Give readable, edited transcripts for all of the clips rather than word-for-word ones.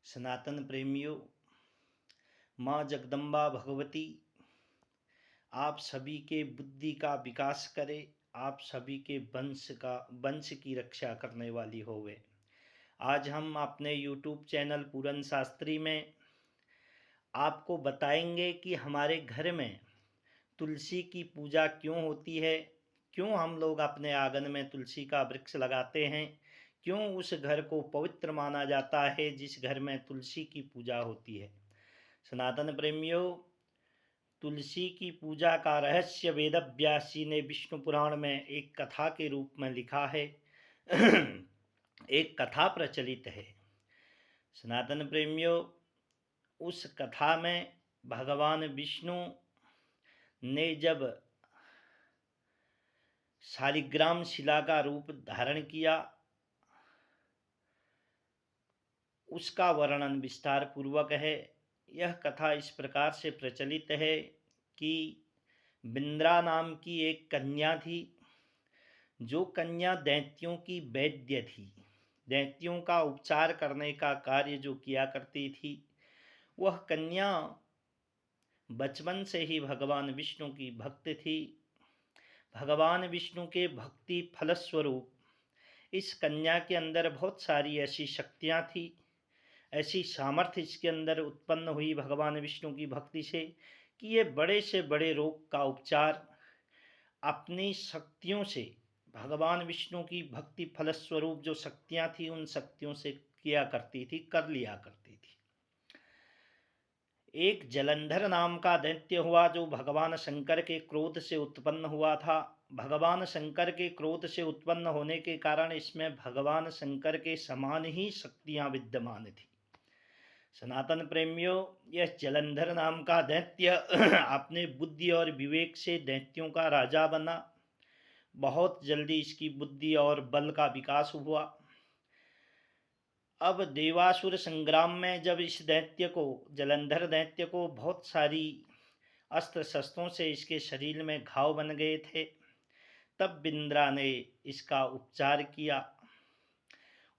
सनातन प्रेमियों, माँ जगदम्बा भगवती आप सभी के बुद्धि का विकास करे, आप सभी के वंश की रक्षा करने वाली होवे। आज हम अपने YouTube चैनल पूरन शास्त्री में आपको बताएंगे कि हमारे घर में तुलसी की पूजा क्यों होती है, क्यों हम लोग अपने आंगन में तुलसी का वृक्ष लगाते हैं, क्यों उस घर को पवित्र माना जाता है जिस घर में तुलसी की पूजा होती है। सनातन प्रेमियों, तुलसी की पूजा का रहस्य वेदव्यास जी ने विष्णु पुराण में एक कथा के रूप में लिखा है। एक कथा प्रचलित है। सनातन प्रेमियों, उस कथा में भगवान विष्णु ने जब शालिग्राम शिला का रूप धारण किया, उसका वर्णन विस्तार पूर्वक है। यह कथा इस प्रकार से प्रचलित है कि बिंद्रा नाम की एक कन्या थी, जो कन्या दैत्यों की वैद्य थी। दैत्यों का उपचार करने का कार्य जो किया करती थी, वह कन्या बचपन से ही भगवान विष्णु की भक्त थी। भगवान विष्णु के भक्ति फलस्वरूप इस कन्या के अंदर बहुत सारी ऐसी शक्तियाँ थी, ऐसी सामर्थ्य इसके अंदर उत्पन्न हुई भगवान विष्णु की भक्ति से कि ये बड़े से बड़े रोग का उपचार अपनी शक्तियों से, भगवान विष्णु की भक्ति फलस्वरूप जो शक्तियाँ थी उन शक्तियों से किया करती थी, कर लिया करती थी। एक जलंधर नाम का दैत्य हुआ जो भगवान शंकर के क्रोध से उत्पन्न हुआ था। भगवान शंकर के क्रोध से उत्पन्न होने के कारण इसमें भगवान शंकर के समान ही शक्तियाँ विद्यमान थी। सनातन प्रेमियों, यह जलंधर नाम का दैत्य अपने बुद्धि और विवेक से दैत्यों का राजा बना। बहुत जल्दी इसकी बुद्धि और बल का विकास हुआ। अब देवासुर संग्राम में जब इस दैत्य को, जलंधर दैत्य को बहुत सारी अस्त्र शस्त्रों से इसके शरीर में घाव बन गए थे, तब बिंद्रा ने इसका उपचार किया।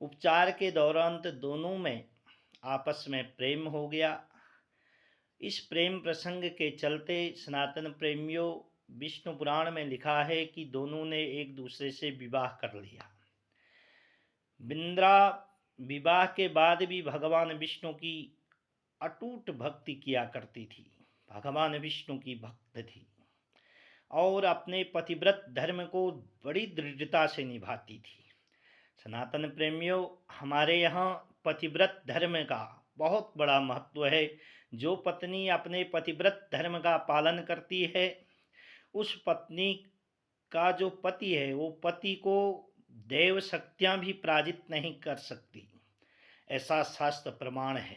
उपचार के दौरान दोनों में आपस में प्रेम हो गया। इस प्रेम प्रसंग के चलते सनातन प्रेमियों, विष्णु पुराण में लिखा है कि दोनों ने एक दूसरे से विवाह कर लिया। बिंद्रा विवाह के बाद भी भगवान विष्णु की अटूट भक्ति किया करती थी, भगवान विष्णु की भक्त थी और अपने पतिव्रत धर्म को बड़ी दृढ़ता से निभाती थी। सनातन प्रेमियों, हमारे यहाँ पतिव्रत धर्म का बहुत बड़ा महत्व है। जो पत्नी अपने पतिव्रत धर्म का पालन करती है, उस पत्नी का जो पति है, वो पति को देव शक्तियाँ भी पराजित नहीं कर सकती, ऐसा शास्त्र प्रमाण है।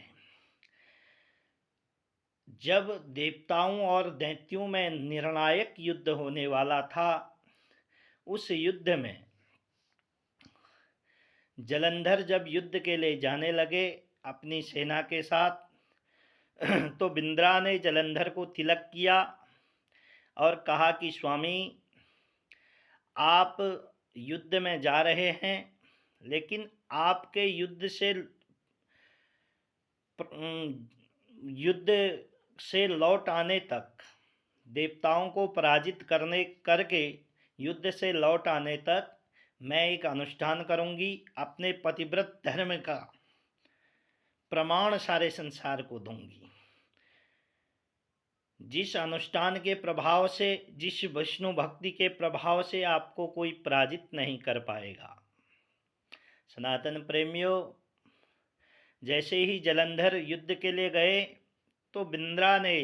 जब देवताओं और दैत्यों में निर्णायक युद्ध होने वाला था, उस युद्ध में जलंधर जब युद्ध के लिए जाने लगे अपनी सेना के साथ, तो बिंद्रा ने जलंधर को तिलक किया और कहा कि स्वामी, आप युद्ध में जा रहे हैं, लेकिन आपके युद्ध से लौट आने तक, देवताओं को पराजित करके युद्ध से लौट आने तक मैं एक अनुष्ठान करूंगी। अपने पतिव्रत धर्म का प्रमाण सारे संसार को दूंगी, जिस अनुष्ठान के प्रभाव से, जिस विष्णु भक्ति के प्रभाव से आपको कोई पराजित नहीं कर पाएगा। सनातन प्रेमियों, जैसे ही जलंधर युद्ध के लिए गए, तो बिंद्रा ने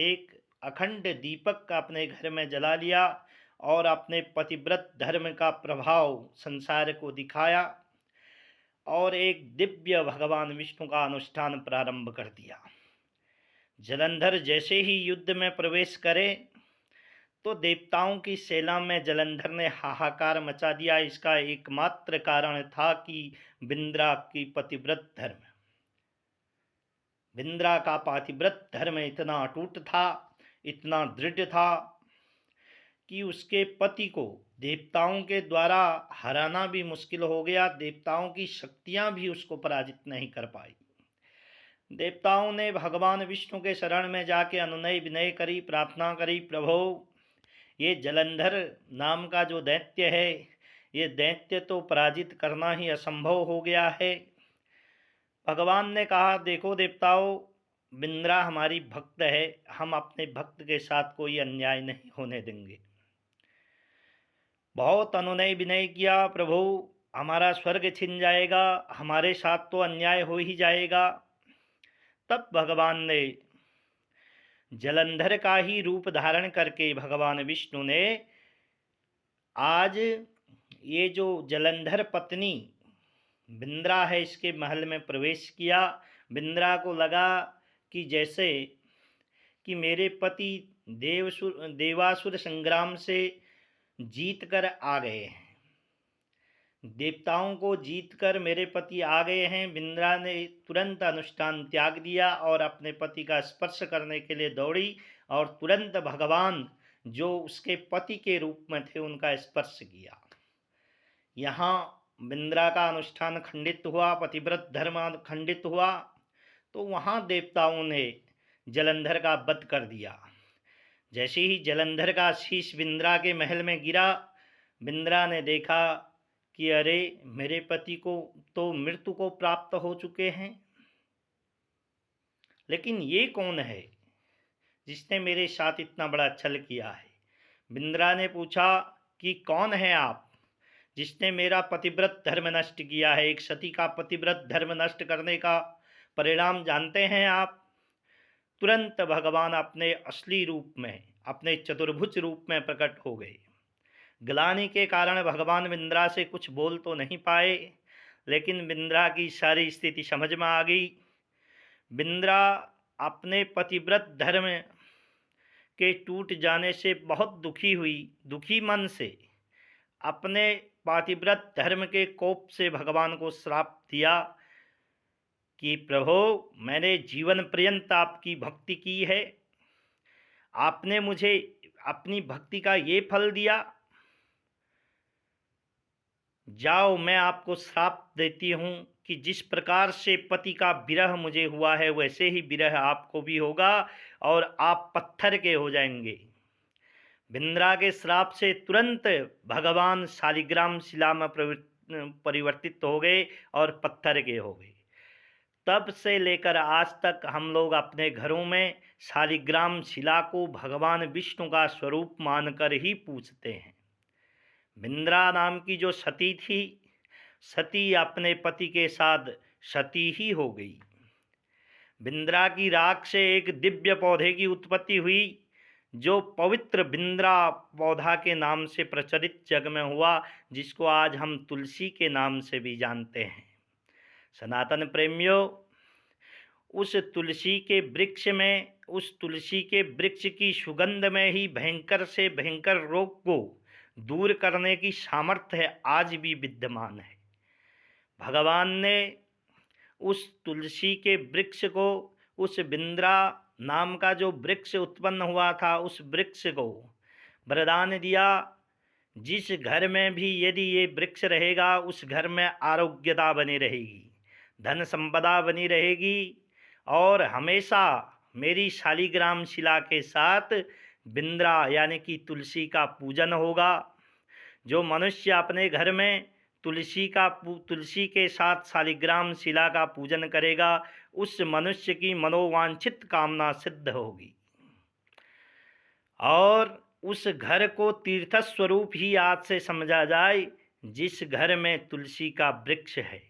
एक अखंड दीपक अपने घर में जला लिया और अपने पतिव्रत धर्म का प्रभाव संसार को दिखाया और एक दिव्य भगवान विष्णु का अनुष्ठान प्रारंभ कर दिया। जलंधर जैसे ही युद्ध में प्रवेश करे, तो देवताओं की सेना में जलंधर ने हाहाकार मचा दिया। इसका एकमात्र कारण था कि बिंद्रा की पतिव्रत धर्म, बिंद्रा का पतिव्रत धर्म इतना अटूट था, इतना दृढ़ था कि उसके पति को देवताओं के द्वारा हराना भी मुश्किल हो गया। देवताओं की शक्तियां भी उसको पराजित नहीं कर पाई। देवताओं ने भगवान विष्णु के शरण में जाके अनुनय विनय करी, प्रार्थना करी, प्रभो ये जलंधर नाम का जो दैत्य है, ये दैत्य तो पराजित करना ही असंभव हो गया है। भगवान ने कहा, देखो देवताओं, बिंद्रा हमारी भक्त है, हम अपने भक्त के साथ कोई अन्याय नहीं होने देंगे। बहुत अनुनय विनय किया, प्रभु हमारा स्वर्ग छिन जाएगा, हमारे साथ तो अन्याय हो ही जाएगा। तब भगवान ने जलंधर का ही रूप धारण करके भगवान विष्णु ने आज ये जो जलंधर पत्नी बिंद्रा है, इसके महल में प्रवेश किया। बिंद्रा को लगा कि जैसे कि मेरे पति देवासुर संग्राम से जीत कर आ गए हैं, देवताओं को जीतकर मेरे पति आ गए हैं। बिंद्रा ने तुरंत अनुष्ठान त्याग दिया और अपने पति का स्पर्श करने के लिए दौड़ी और तुरंत भगवान जो उसके पति के रूप में थे उनका स्पर्श किया। यहाँ बिंद्रा का अनुष्ठान खंडित हुआ, पतिव्रत धर्म खंडित हुआ। तो वहाँ देवताओं ने जलंधर का वध कर दिया। जैसे ही जलंधर का शीश बिंद्रा के महल में गिरा, बिंद्रा ने देखा कि अरे मेरे पति को तो मृत्यु को प्राप्त हो चुके हैं, लेकिन ये कौन है जिसने मेरे साथ इतना बड़ा छल किया है। बिंद्रा ने पूछा कि कौन है आप जिसने मेरा पतिव्रत धर्म नष्ट किया है। एक सती का पतिव्रत धर्म नष्ट करने का परिणाम जानते हैं आप। तुरंत भगवान अपने असली रूप में, अपने चतुर्भुज रूप में प्रकट हो गए। ग्लानि के कारण भगवान बिंद्रा से कुछ बोल तो नहीं पाए, लेकिन बिंद्रा की सारी स्थिति समझ में आ गई। बिंद्रा अपने पतिव्रत धर्म के टूट जाने से बहुत दुखी हुई। दुखी मन से अपने पतिव्रत धर्म के कोप से भगवान को श्राप दिया कि प्रभु मैंने जीवन पर्यंत आपकी भक्ति की है, आपने मुझे अपनी भक्ति का ये फल दिया, जाओ मैं आपको श्राप देती हूँ कि जिस प्रकार से पति का विरह मुझे हुआ है वैसे ही विरह आपको भी होगा और आप पत्थर के हो जाएंगे। बिंद्रा के श्राप से तुरंत भगवान शालिग्राम शिला में परिवर्तित हो गए और पत्थर के हो गए। तब से लेकर आज तक हम लोग अपने घरों में शालिग्राम शिला को भगवान विष्णु का स्वरूप मानकर ही पूजते हैं। बिंद्रा नाम की जो सती थी, सती अपने पति के साथ सती ही हो गई। बिंद्रा की राख से एक दिव्य पौधे की उत्पत्ति हुई जो पवित्र बिंद्रा पौधा के नाम से प्रचलित जग में हुआ, जिसको आज हम तुलसी के नाम से भी जानते हैं। सनातन प्रेमियों, उस तुलसी के वृक्ष में, उस तुलसी के वृक्ष की सुगंध में ही भयंकर से भयंकर रोग को दूर करने की सामर्थ्य आज भी विद्यमान है। भगवान ने उस तुलसी के वृक्ष को, उस बिंद्रा नाम का जो वृक्ष उत्पन्न हुआ था, उस वृक्ष को वरदान दिया, जिस घर में भी यदि ये वृक्ष रहेगा उस घर में आरोग्यता बनी रहेगी, धन संपदा बनी रहेगी और हमेशा मेरी शालिग्राम शिला के साथ बिंद्रा यानी कि तुलसी का पूजन होगा। जो मनुष्य अपने घर में तुलसी के साथ शालिग्राम शिला का पूजन करेगा, उस मनुष्य की मनोवांछित कामना सिद्ध होगी और उस घर को तीर्थ स्वरूप ही आज से समझा जाए जिस घर में तुलसी का वृक्ष है।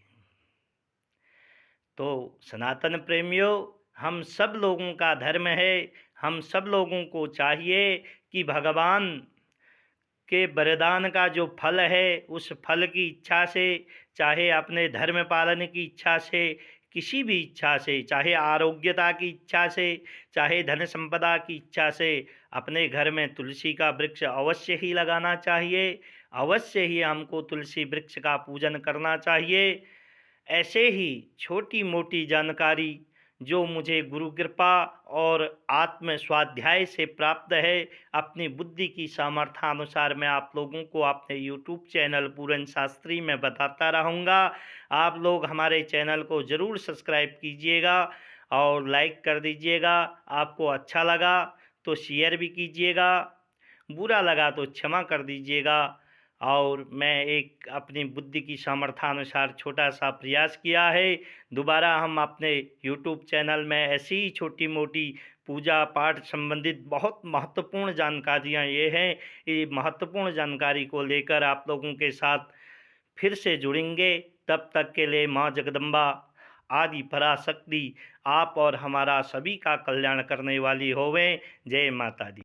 तो सनातन प्रेमियों, हम सब लोगों का धर्म है, हम सब लोगों को चाहिए कि भगवान के वरदान का जो फल है उस फल की इच्छा से, चाहे अपने धर्म पालन की इच्छा से, किसी भी इच्छा से, चाहे आरोग्यता की इच्छा से, चाहे धन संपदा की इच्छा से, अपने घर में तुलसी का वृक्ष अवश्य ही लगाना चाहिए। अवश्य ही हमको तुलसी वृक्ष का पूजन करना चाहिए। ऐसे ही छोटी मोटी जानकारी जो मुझे गुरु कृपा और आत्म स्वाध्याय से प्राप्त है, अपनी बुद्धि की सामर्थ्यानुसार मैं आप लोगों को अपने YouTube चैनल पूरन शास्त्री में बताता रहूँगा। आप लोग हमारे चैनल को ज़रूर सब्सक्राइब कीजिएगा और लाइक कर दीजिएगा। आपको अच्छा लगा तो शेयर भी कीजिएगा, बुरा लगा तो क्षमा कर दीजिएगा। और मैं एक अपनी बुद्धि की सामर्थ्यानुसार छोटा सा प्रयास किया है। दोबारा हम अपने यूट्यूब चैनल में ऐसी ही छोटी मोटी पूजा पाठ संबंधित बहुत महत्वपूर्ण जानकारियाँ ये हैं, ये महत्वपूर्ण जानकारी को लेकर आप लोगों के साथ फिर से जुड़ेंगे। तब तक के लिए माँ जगदम्बा आदि पराशक्ति आप और हमारा सभी का कल्याण करने वाली होवें। जय माता दी।